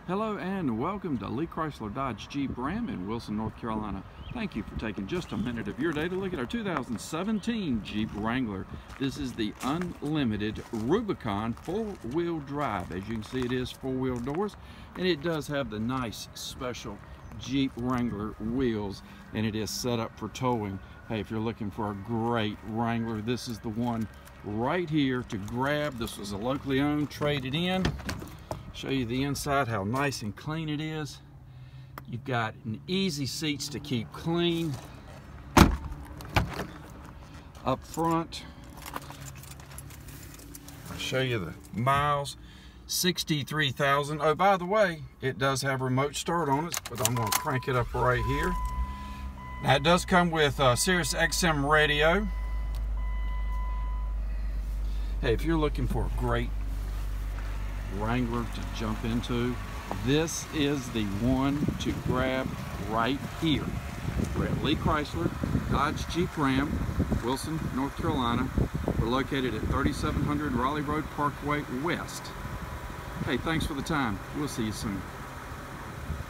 Hello and welcome to Lee Chrysler Dodge Jeep Ram in Wilson, North Carolina. Thank you for taking just a minute of your day to look at our 2017 Jeep Wrangler. This is the Unlimited Rubicon 4-wheel drive. As you can see, it is 4-wheel doors, and it does have the nice special Jeep Wrangler wheels, and it is set up for towing. Hey, if you're looking for a great Wrangler, this is the one right here to grab. This was a locally owned, traded in. Show you the inside, how nice and clean it is. You've got an easy seats to keep clean. Up front, I'll show you the miles, 63,000. Oh, by the way, it does have remote start on it, but I'm going to crank it up right here. Now, it does come with Sirius XM radio. Hey, if you're looking for a great Wrangler to jump into, this is the one to grab right here. We're at Lee Chrysler Dodge Jeep Ram, Wilson, North Carolina. We're located at 3700 Raleigh Road Parkway West. Hey, thanks for the time. We'll see you soon.